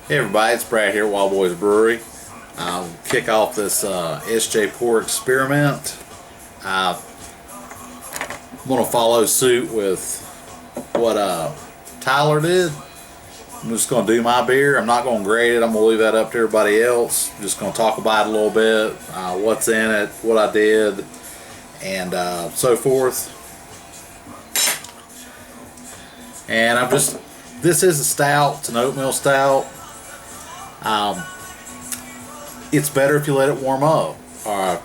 Hey everybody, it's Brad here at Wild Boys Brewery. I'll kick off this SJ Porr experiment. I'm going to follow suit with what Tyler did. I'm just going to do my beer. I'm not going to grade it. I'm going to leave that up to everybody else. I'm just going to talk about it a little bit, what's in it, what I did, and so forth. And this is a stout. It's an oatmeal stout. It's better if you let it warm up.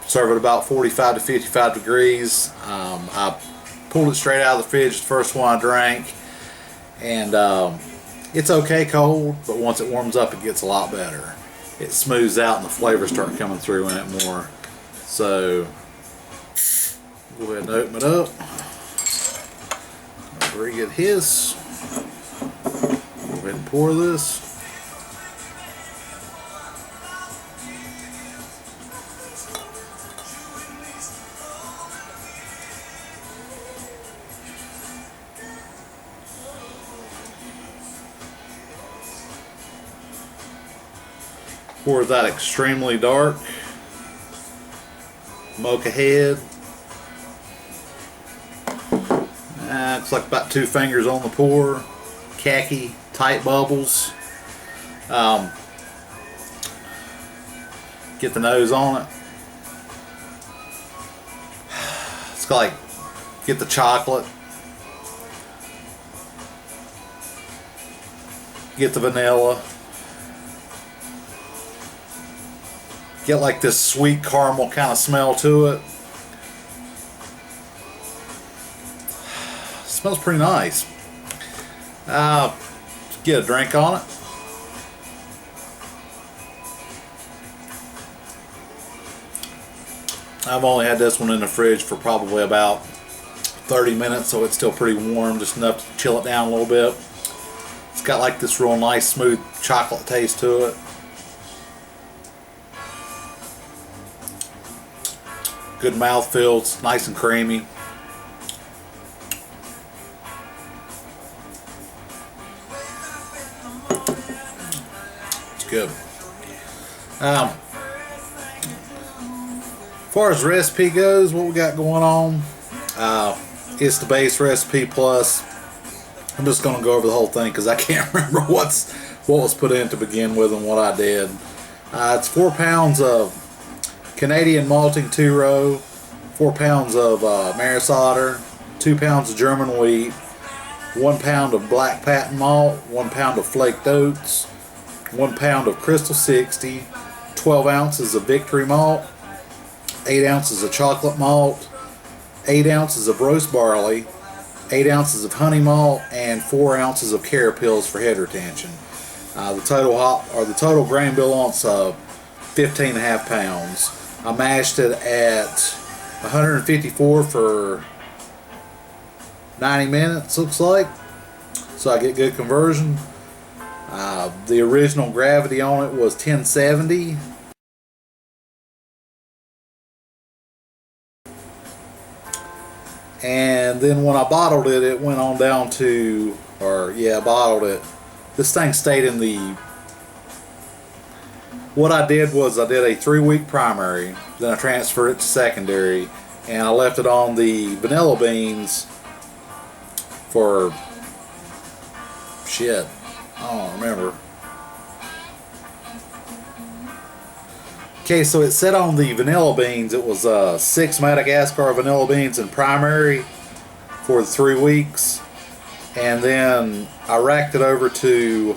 Serve it about 45 to 55 degrees. I pulled it straight out of the fridge, the first one I drank, and it's okay cold, but once it warms up it gets a lot better. It smooths out and the flavors start coming through in it more. So go ahead and open it up. Where you get his. Go ahead and pour this. Pour that extremely dark mocha head. It's like about 2 fingers on the pour. Khaki, tight bubbles. Get the nose on it. It's like, get the chocolate. Get the vanilla. Get like this sweet caramel kind of smell to it. Smells pretty nice. Get a drink on it. I've only had this one in the fridge for probably about 30 minutes, so it's still pretty warm, just enough to chill it down a little bit. It's got like this real nice smooth chocolate taste to it. Good mouthfeel, it's nice and creamy. It's good. As far as recipe goes, what we got going on, it's the base recipe plus. I'm just going to go over the whole thing because I can't remember what was put in to begin with and what I did. It's 4 pounds of Canadian malting 2-row, 4 pounds of Maris Otter, 2 pounds of German wheat, 1 pound of black patent malt, 1 pound of flaked oats, 1 pound of Crystal 60, 12 ounces of Victory malt, 8 ounces of chocolate malt, 8 ounces of roast barley, 8 ounces of honey malt, and 4 ounces of carapils for head retention. The total grain bill on it's 15.5 pounds. I mashed it at 154 for 90 minutes, looks like, so I get good conversion. The original gravity on it was 1070. And then when I bottled it, it went on down to, I bottled it. This thing stayed in the, what I did was I did a 3-week primary, then I transferred it to secondary, and I left it on the vanilla beans for, I don't remember. Okay, so it set on the vanilla beans. It was 6 Madagascar vanilla beans in primary for the 3 weeks, and then I racked it over to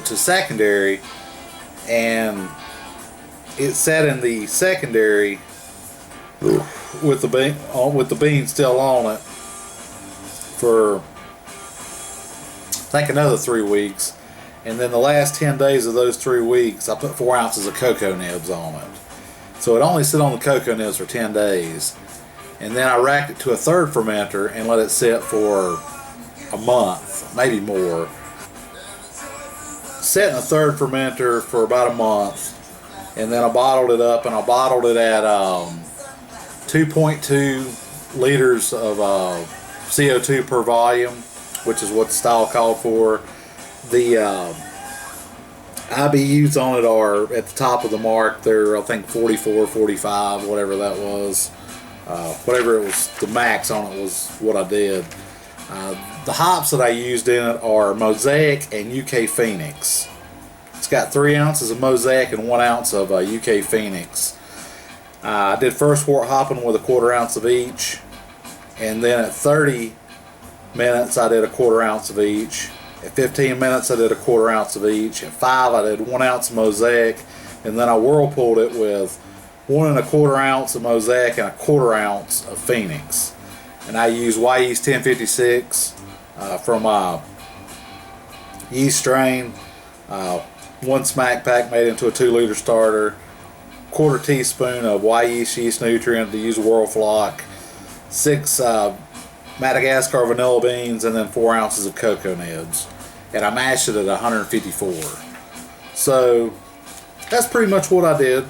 secondary, and it sat in the secondary with the beans still on it for I think another 3 weeks, and then the last 10 days of those 3 weeks I put 4 ounces of cocoa nibs on it, so it only sit on the cocoa nibs for 10 days, and then I racked it to a 3rd fermenter and let it sit for a month, maybe more. Set in a 3rd fermenter for about a month, and then I bottled it up, and I bottled it at 2.2 liters of CO2 per volume, which is what the style called for. The IBUs on it are at the top of the mark. They're, I think, 44, 45, whatever that was. Whatever it was, the max on it was what I did. The hops that I used in it are Mosaic and UK Phoenix. It's got 3 ounces of Mosaic and 1 ounce of UK Phoenix. I did first wort hopping with 1/4 ounce of each, and then at 30 minutes I did 1/4 ounce of each. At 15 minutes I did 1/4 ounce of each. At 5 I did 1 ounce of Mosaic, and then I whirlpooled it with 1 1/4 ounce of Mosaic and 1/4 ounce of Phoenix. And I used Y Yeast 1056 from yeast strain. 1 smack pack made into a 2-liter starter. 1/4 teaspoon of Y yeast nutrient to use Whirlflock. 6 Madagascar vanilla beans, and then 4 ounces of cocoa nibs. And I mashed it at 154. So that's pretty much what I did.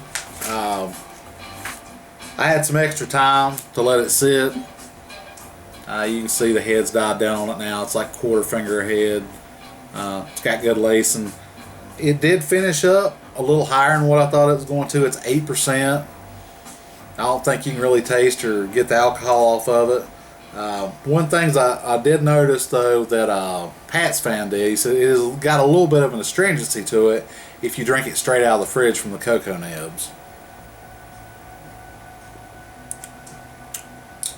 I had some extra time to let it sit. You can see the head's died down on it now. It's like 1/4 finger ahead. It's got good lacing. It did finish up a little higher than what I thought it was going to. It's 8%. I don't think you can really taste or get the alcohol off of it. One thing I did notice though that Pat's fan did, he said it has got a little bit of an astringency to it if you drink it straight out of the fridge from the cocoa nibs.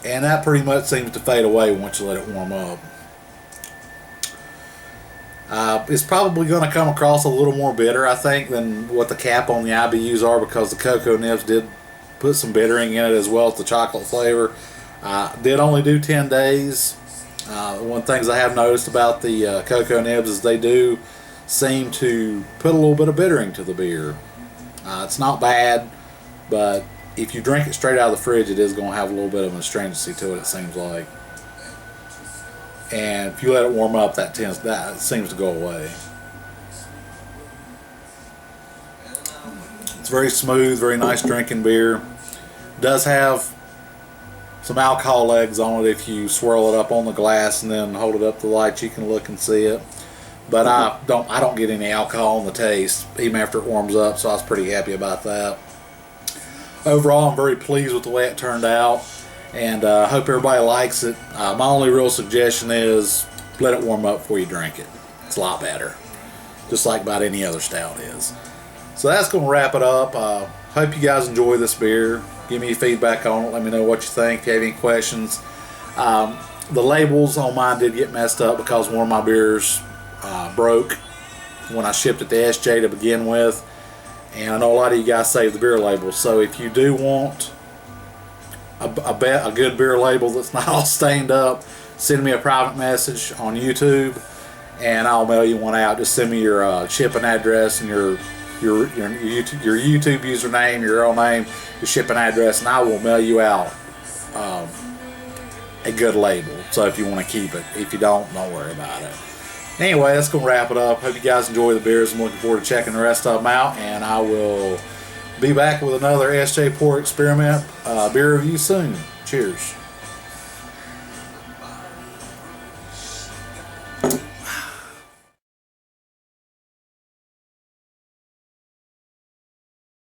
And that pretty much seems to fade away once you let it warm up. It's probably going to come across a little more bitter, I think, than what the cap on the IBUs are, because the cocoa nibs did put some bittering in it as well as the chocolate flavor. Did only do 10 days. One of the things I have noticed about the cocoa nibs is they do seem to put a little bit of bittering to the beer. It's not bad, but if you drink it straight out of the fridge, it is going to have a little bit of an astringency to it, it seems like. And if you let it warm up, that seems to go away. It's very smooth, very nice drinking beer. It does have some alcohol legs on it. If you swirl it up on the glass and then hold it up to the light, you can look and see it. But I don't get any alcohol in the taste, even after it warms up, so I was pretty happy about that. Overall, I'm very pleased with the way it turned out, and I hope everybody likes it. My only real suggestion is let it warm up before you drink it. It's a lot better, just like about any other stout is. So that's going to wrap it up. Hope you guys enjoy this beer. Give me feedback on it. Let me know what you think. If you have any questions. The labels on mine did get messed up because one of my beers broke when I shipped it to SJ to begin with. And I know a lot of you guys save the beer labels. So if you do want a good beer label that's not all stained up, send me a private message on YouTube and I'll mail you one out. Just send me your shipping address and your YouTube username, your real name, your shipping address, and I will mail you out a good label. So if you want to keep it, if you don't worry about it. Anyway, that's going to wrap it up. Hope you guys enjoy the beers. I'm looking forward to checking the rest of them out, and I will be back with another SJ Porr Experiment beer review soon. Cheers.